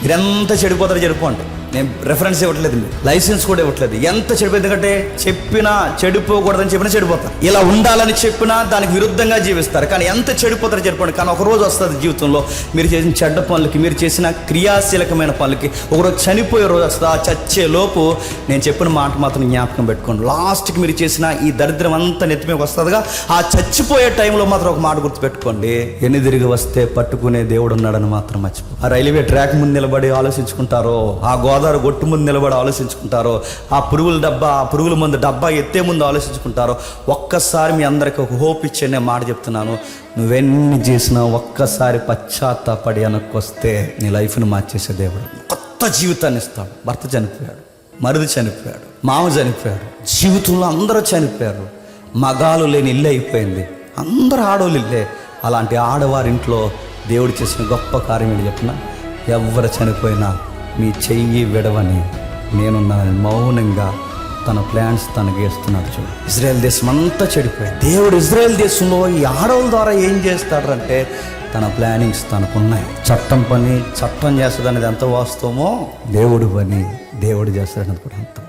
మీరెంత చెడిపోతారో చెడిపోండి, నేను రెఫరెన్స్ ఇవ్వట్లేదు, లైసెన్స్ కూడా ఇవ్వట్లేదు. ఎంత చెడిపోయింది ఎందుకంటే చెప్పినా చెడిపోకూడదని చెప్పినా చెడిపోతారు. ఇలా ఉండాలని చెప్పినా దానికి విరుద్ధంగా జీవిస్తారు. కానీ ఎంత చెడిపోతారో చెడిపోండి. కానీ ఒకరోజు వస్తుంది జీవితంలో మీరు చేసిన చెడ్డ పనులకి, మీరు చేసిన క్రియాశీలకమైన పనులకి ఒకరోజు చనిపోయే రోజు వస్తుంది. ఆ చచ్చే లోపు నేను చెప్పిన మాట మాత్రం జ్ఞాపకం పెట్టుకోండి. లాస్ట్కి మీరు చేసిన ఈ దరిద్రం అంతా నెత్తిమీదకి వస్తుందిగా, ఆ చచ్చిపోయే టైంలో మాత్రం ఒక మాట గుర్తుపెట్టుకోండి, ఎన్నిదిరిగి వస్తే పట్టుకునే దేవుడు ఉన్నాడని మాత్రం మర్చిపో. ఆ రైల్వే ట్రాక్ ముందు నిలబడి ఆలోచించుకుంటారో, ఆ గోదావరి గొట్టు ముందు నిలబడి ఆలోచించుకుంటారో, ఆ పురుగుల మందు డబ్బా ఎత్తే ముందు ఆలోచించుకుంటారో, ఒక్కసారి మీ అందరికి ఒక హోప్ ఇచ్చే నేను మాట చెప్తున్నాను, నువ్వెన్ని చేసినా ఒక్కసారి పశ్చాత్తాపడి వెనక్కి వస్తే నీ లైఫ్ని మార్చేసే దేవుడు కొత్త జీవితాన్ని ఇస్తాడు. భర్త చనిపోయాడు, మరుది చనిపోయాడు, మామ చనిపోయాడు, జీవితంలో అందరూ చనిపోయారు, మగాలు లేని ఇల్లు అయిపోయింది, అందరూ ఆడవాళ్ళు ఇల్లే. అలాంటి ఆడవారింట్లో దేవుడు చేసిన గొప్ప కార్యం ఏంటి చెప్పిన, ఎవరు చనిపోయినా మీ చెయ్యి విడవని నేనున్నాను మౌనంగా తన ప్లాన్స్ తనకు వేస్తున్నాడు. చూడు, ఇజ్రాయెల్ దేశం అంతా చెడిపోయింది. దేవుడు ఇజ్రాయెల్ దేశంలో ఈ ఆడవాళ్ళ ద్వారా ఏం చేస్తాడంటే తన ప్లానింగ్స్ తనకున్నాయి. చట్టం పని చట్టం చేస్తుంది అనేది ఎంత వాస్తవమో, దేవుడు పని దేవుడు చేస్తాడనేది కూడా అంత